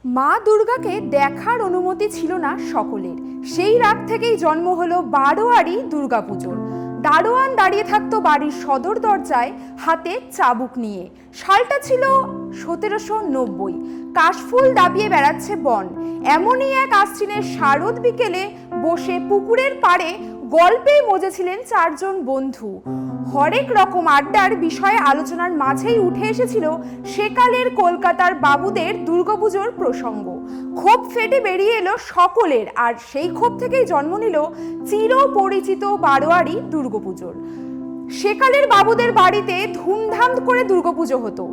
মা দুর্গাকে দেখার অনুমতি ছিল না সকলের। সেই রাত থেকেই জন্ম হলো বারোয়ারি দুর্গাপুজোর। দারোয়ান দাঁড়িয়ে থাকতো বাড়ির সদর দরজায় হাতে চাবুক নিয়ে। সালটা ছিল 1790। কাশফুল দাবিয়ে বেড়াচ্ছে বন। এমনই এক আশ্বিনের শারদ বিকেলে বসে পুকুরের পাড়ে গল্পেই মজেছিলেন চারজন বন্ধু। হরেক রকম আড্ডার বিষয়ে আলোচনার মাঝেই উঠে এসেছিল সেকালের কলকাতার বাবুদের দুর্গাপুজোর প্রসঙ্গ। ক্ষোভ ফেটে বেরিয়ে এলো সকলের, আর সেই ক্ষোভ থেকেই জন্ম নিল চিরপরিচিত বারোয়ারি দুর্গাপুজোর। সেকালের বাবুদের বাড়িতে ধুমধাম করে দুর্গাপুজো হতো।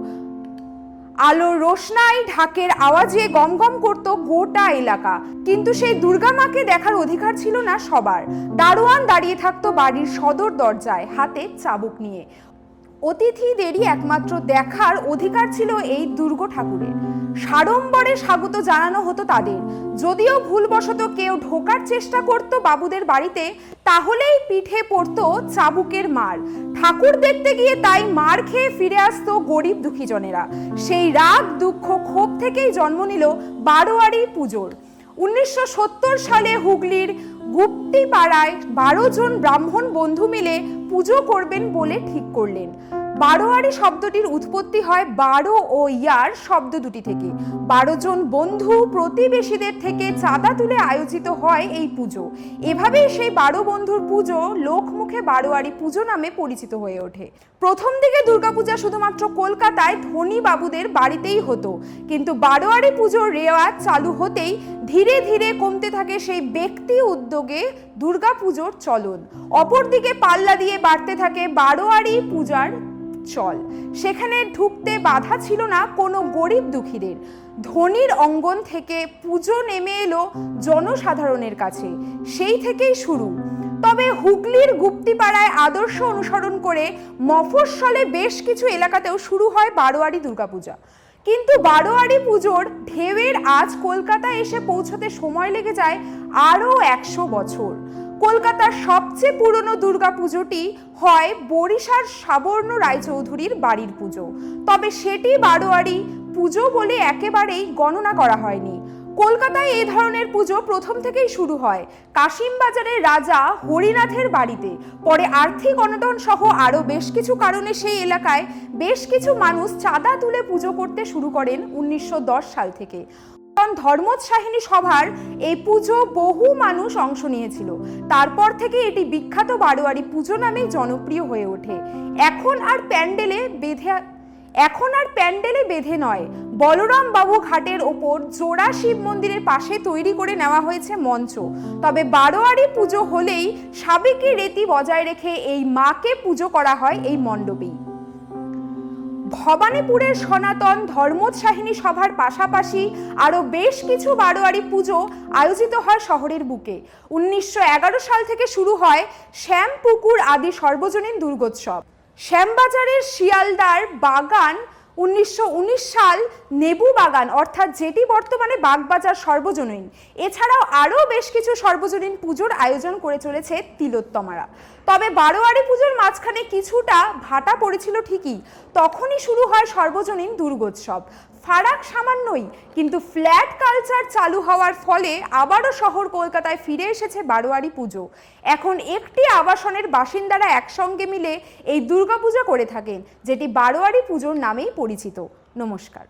আলোর রোশনাই ঢাকের আওয়াজে গমগম করত গোটা এলাকা। কিন্তু সেই দুর্গা মাকে দেখার অধিকার ছিল না সবার। দারোয়ান দাঁড়িয়ে থাকতো বাড়ির সদর দরজায় হাতে চাবুক নিয়ে। অতিথিদেরই একমাত্র দেখার অধিকার ছিল এই দুর্গা ঠাকুরের। সাড়ম্বরে স্বাগত জানানো হতো তাদের। যদিও ভুলবশত কেউ ঢোকার চেষ্টা করত বাবুদের বাড়িতে, তাহলেই পিঠে পড়তো চাবুকের মার। ঠাকুর দেখতে গিয়ে তাই মার খেয়ে ফিরে আসতো গরিব দুঃখীজনেরা। সেই রাগ, দুঃখ, ক্ষোভ থেকেই জন্ম নিল বারোয়ারি পুজোর। 1970 সালে হুগলির গুপ্তিপাড়ায় 12 জন ব্রাহ্মণ বন্ধু মিলে পুজো করবেন বলে ঠিক করলেন। বারোয়ারি শব্দটির উৎপত্তি হয় বারো ও ইয়ার শব্দ দুটি থেকে। 12 জন বন্ধু প্রতিবেশীদের থেকে চাঁদা তুলে আয়োজিত হয় এই পুজো। এভাবেই সেই 12 বন্ধুর পুজো লোকমুখে বারোয়ারি পুজো নামে পরিচিত হয়ে ওঠে। প্রথম দিকে দুর্গাপূজা শুধুমাত্র কলকাতায় ধনী বাবুদের বাড়িতেই হতো, কিন্তু বারোয়ারি পুজোর রেওয়াজ চালু হতেই ধীরে ধীরে কমতে থাকে সেই ব্যক্তি উদ্যোগে দুর্গাপুজোর চলন। অপরদিকে পাল্লা দিয়ে বাড়তে থাকে বারোয়ারি পূজার চল। সেখানে ঢুকতে বাধা ছিল না কোনো গরিব দুঃখীদের। ধনীর অঙ্গন থেকে পুজো নেমে এলো জনসাধারণের কাছে। সেই থেকেই শুরু। তবে হুগলির গুপ্তিপাড়ায় আদর্শ অনুসরণ করে মফস্বলে বেশ কিছু এলাকাতেও শুরু হয় বারোয়ারি দুর্গাপূজা। কিন্তু বারোয়ারি পুজোর ঢেউয়ের আজ কলকাতায় এসে পৌঁছতে সময় লেগে যায় আরও 100 বছর। কলকাতার সবচেয়ে পুরনো দুর্গাপুজোটি হয় বরিশার সাবর্ণ রায়চৌধুরীর বাড়ির পুজো। তবে সেটি বারোয়ারি পুজো বলে একেবারেই গণনা করা হয়নি। কলকাতায় এই ধরনের পুজো প্রথম থেকেই শুরু হয় কাশিমবাজারের রাজা হরিনাথের বাড়িতে। পরে আর্থিক অনটন সহ আরও বেশ কিছু কারণে সেই এলাকায় বেশ কিছু মানুষ চাঁদা তুলে পুজো করতে শুরু করেন 1910 সাল থেকে। ধর্মোৎসাহিনী সভার এই পুজো বহু মানুষ অংশ নিয়েছিল। তারপর থেকে এটি বিখ্যাত বারোয়ারি পুজো নামে জনপ্রিয় হয়ে ওঠে। এখন আর প্যান্ডেলে বেঁধে নয়, বলরাম বাবু ঘাটের ওপর জোড়া শিব মন্দিরের পাশে তৈরি করে নেওয়া হয়েছে মঞ্চ। তবে বারোয়ারি পুজো হলেই সাবেকি রীতি বজায় রেখে এই মাকে পুজো করা হয় এই মণ্ডপেই। ভবানীপুরের সনাতন ধর্মোৎসাহিনী সভার পাশাপাশি আরও বেশ কিছু বারোয়ারি পুজো আয়োজিত হয় শহরের বুকে। 1911 সাল থেকে শুরু হয় শ্যামপুকুর আদি সর্বজনীন দুর্গোৎসব। শ্যামবাজারের শিয়ালদার বাগান 1919 সাল নেবু বাগান, অর্থাৎ যেটি বর্তমানে বাগবাজার সর্বজনীন। এছাড়াও আরও বেশ কিছু সর্বজনীন পুজোর আয়োজন করে চলেছে তিলোত্তমারা। তবে বারোয়ারি পুজোর মাঝখানে কিছুটা ভাটা পড়েছিল ঠিকই, তখনই শুরু হয় সর্বজনীন দুর্গোৎসব। ফারাক সামান্যই, কিন্তু ফ্ল্যাট কালচার চালু হওয়ার ফলে আবারও শহর কলকাতায় ফিরে এসেছে বারোয়ারি পুজো। এখন একটি আবাসনের বাসিন্দারা একসঙ্গে মিলে এই দুর্গাপূজা করে থাকেন, যেটি বারোয়ারি পুজোর নামেই পরিচিত। নমস্কার।